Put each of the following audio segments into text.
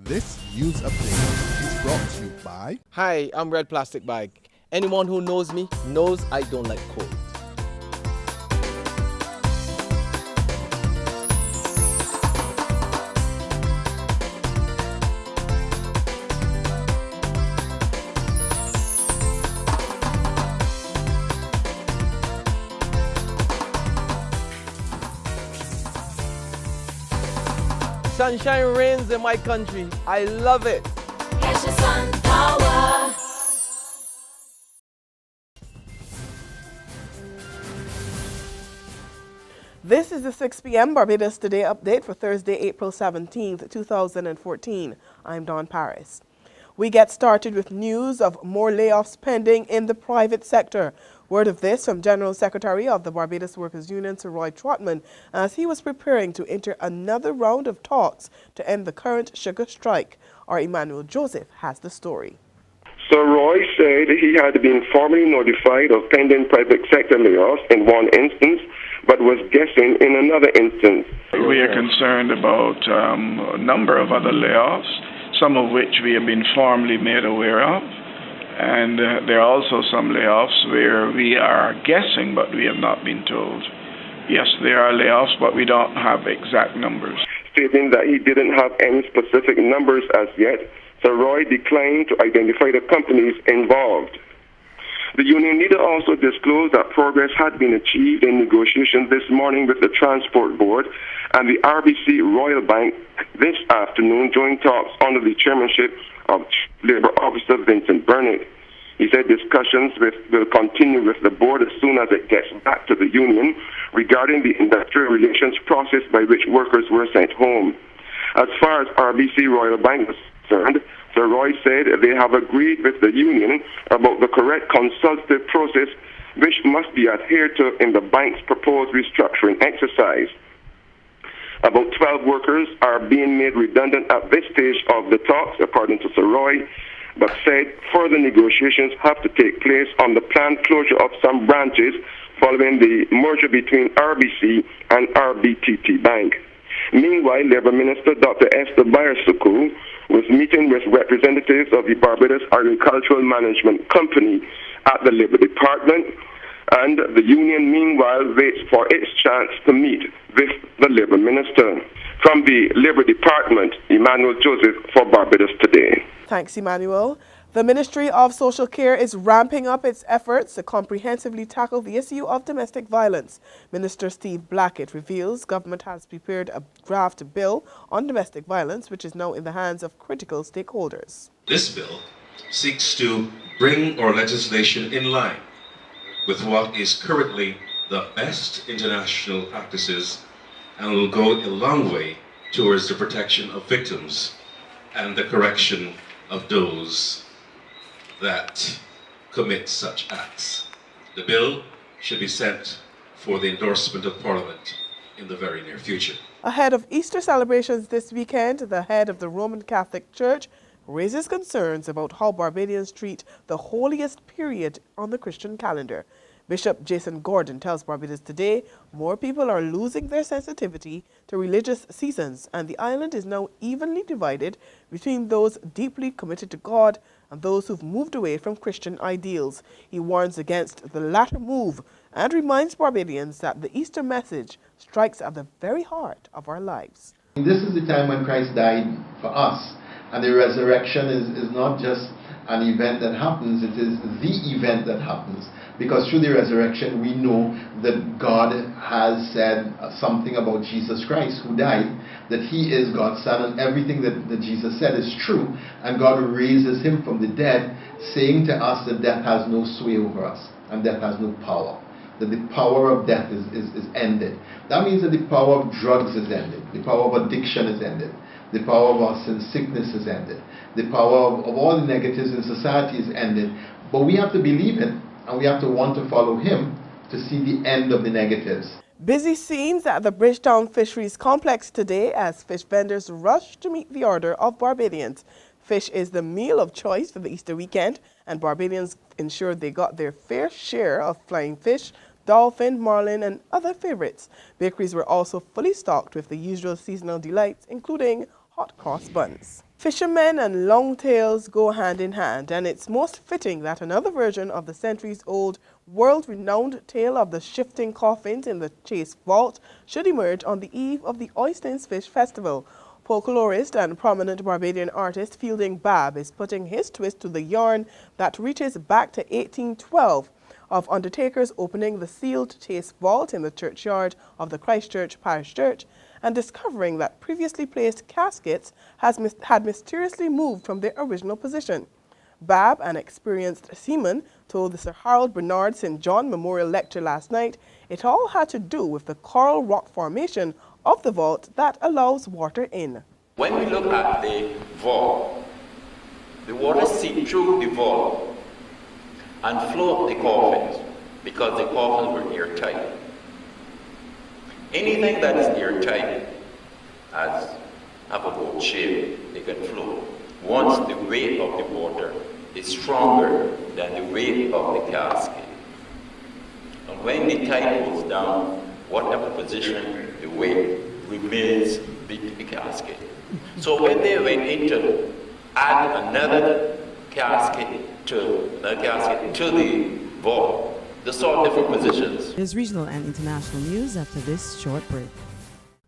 This news update is brought to you by... Hi, I'm Red Plastic Bag. Anyone who knows me knows I don't like cold. Sunshine reigns in my country. I love it. Get your sun power. This is the 6 p.m. Barbados Today update for Thursday, April 17th, 2014. I'm Dawn Paris. We get started with news of more layoffs pending in the private sector. Word of this from General Secretary of the Barbados Workers Union, Sir Roy Trotman, as he was preparing to enter another round of talks to end the current sugar strike. Our Emmanuel Joseph has the story. Sir Roy said he had been formally notified of pending private sector layoffs in one instance, but was guessing in another instance. We are concerned about a number of other layoffs, some of which we have been formally made aware of. And there are also some layoffs where we are guessing, but we have not been told. Yes, there are layoffs, but we don't have exact numbers. Stating that he didn't have any specific numbers as yet, Sir Roy declined to identify the companies involved. The union leader also disclosed that progress had been achieved in negotiations this morning with the Transport Board and the RBC Royal Bank this afternoon during talks under the chairmanship of Labour Officer Vincent Burnett. He said discussions will continue with the board as soon as it gets back to the union regarding the industrial relations process by which workers were sent home. As far as RBC Royal Bank was concerned, Sir Roy said they have agreed with the union about the correct consultative process which must be adhered to in the bank's proposed restructuring exercise. About 12 workers are being made redundant at this stage of the talks, according to Sir Roy, but said further negotiations have to take place on the planned closure of some branches following the merger between RBC and RBTT Bank. Meanwhile, Labour Minister Dr. Esther Bayersuku was meeting with representatives of the Barbados Agricultural Management Company at the Labour Department, and the union meanwhile waits for its chance to meet with the Labour Minister. From the Labour Department, Emmanuel Joseph for Barbados Today. Thanks, Emmanuel. The Ministry of Social Care is ramping up its efforts to comprehensively tackle the issue of domestic violence. Minister Steve Blackett reveals government has prepared a draft bill on domestic violence, which is now in the hands of critical stakeholders. This bill seeks to bring our legislation in line with what is currently the best international practices and will go a long way towards the protection of victims and the correction of those that commit such acts. The bill should be sent for the endorsement of Parliament in the very near future. Ahead of Easter celebrations this weekend, the head of the Roman Catholic Church raises concerns about how Barbadians treat the holiest period on the Christian calendar. Bishop Jason Gordon tells Barbados Today more people are losing their sensitivity to religious seasons, and the island is now evenly divided between those deeply committed to God and those who've moved away from Christian ideals. He warns against the latter move and reminds Barbadians that the Easter message strikes at the very heart of our lives. This is the time when Christ died for us, and the resurrection is not just an event that happens, it is the event that happens. Because through the resurrection, we know that God has said something about Jesus Christ, who died, that he is God's son, and everything that Jesus said is true. And God raises him from the dead, saying to us that death has no sway over us, and death has no power. That the power of death is ended. That means that the power of drugs is ended. The power of addiction is ended. The power of our sin sickness is ended. The power of all the negatives in society is ended. But we have to believe it. And we have to want to follow him to see the end of the negatives. Busy scenes at the Bridgetown Fisheries Complex today as fish vendors rush to meet the order of Barbadians. Fish is the meal of choice for the Easter weekend, and Barbadians ensured they got their fair share of flying fish, dolphin, marlin, and other favorites. Bakeries were also fully stocked with the usual seasonal delights, including hot cross buns. Fishermen and longtails go hand in hand, and it's most fitting that another version of the centuries-old, world-renowned tale of the shifting coffins in the Chase Vault should emerge on the eve of the Oysters Fish Festival. Folklorist and prominent Barbadian artist Fielding Babb is putting his twist to the yarn that reaches back to 1812 of undertakers opening the sealed Chase Vault in the churchyard of the Christchurch Parish Church and discovering that previously placed caskets had mysteriously moved from their original position. Babb, an experienced seaman, told the Sir Harold Bernard St. John Memorial Lecture last night it all had to do with the coral rock formation of the vault that allows water in. When we look at the vault, the water seeped through the vault and flow up the coffins because the coffins were airtight. Anything that is airtight has have a good shape, they can flow. Once the weight of the water is stronger than the weight of the casket. And when the tide goes down, whatever position the weight remains the casket. So when they went in to add another casket to the vault, they saw different positions. There's regional and international news after this short break.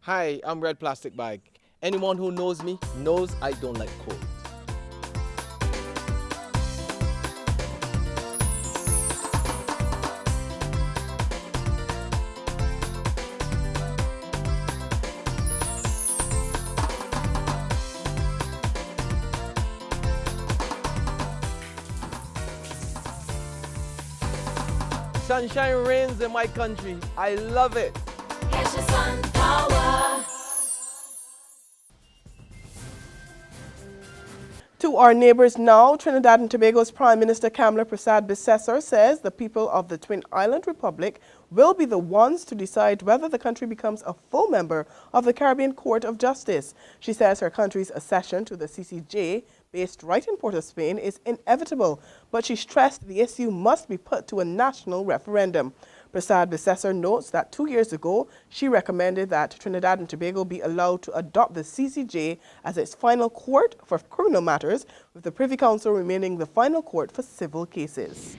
Hi, I'm Red Plastic Bag. Anyone who knows me knows I don't like cold. Sunshine reigns in my country. I love it. Get your sun power. To our neighbors now, Trinidad and Tobago's Prime Minister Kamala Persad-Bissessar says the people of the Twin Island Republic will be the ones to decide whether the country becomes a full member of the Caribbean Court of Justice. She says her country's accession to the CCJ, based right in Port of Spain, is inevitable, but she stressed the issue must be put to a national referendum. Persad-Bissessar notes that 2 years ago, she recommended that Trinidad and Tobago be allowed to adopt the CCJ as its final court for criminal matters, with the Privy Council remaining the final court for civil cases.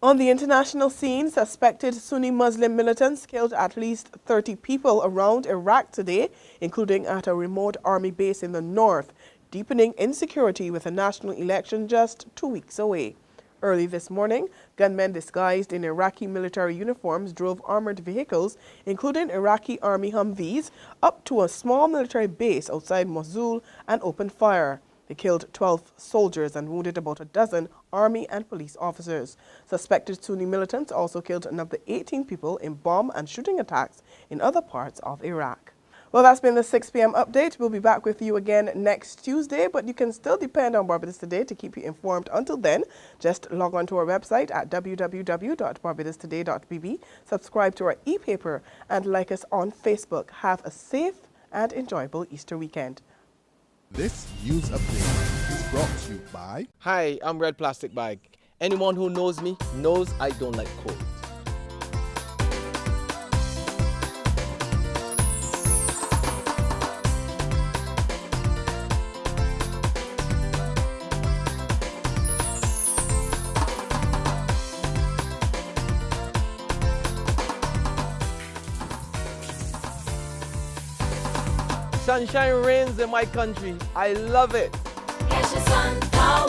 On the international scene, suspected Sunni Muslim militants killed at least 30 people around Iraq today, including at a remote army base in the north, deepening insecurity with a national election just 2 weeks away. Early this morning, gunmen disguised in Iraqi military uniforms drove armored vehicles, including Iraqi army Humvees, up to a small military base outside Mosul and opened fire. They killed 12 soldiers and wounded about a dozen army and police officers. Suspected Sunni militants also killed another 18 people in bomb and shooting attacks in other parts of Iraq. Well, that's been the 6 p.m. update. We'll be back with you again next Tuesday, but you can still depend on Barbados Today to keep you informed. Until then, just log on to our website at www.barbadostoday.bb, subscribe to our e-paper, and like us on Facebook. Have a safe and enjoyable Easter weekend. This news update is brought to you by... Hi, I'm Red Plastic Bag. Anyone who knows me knows I don't like cold. Sunshine reigns in my country. I love it. Get your sun power.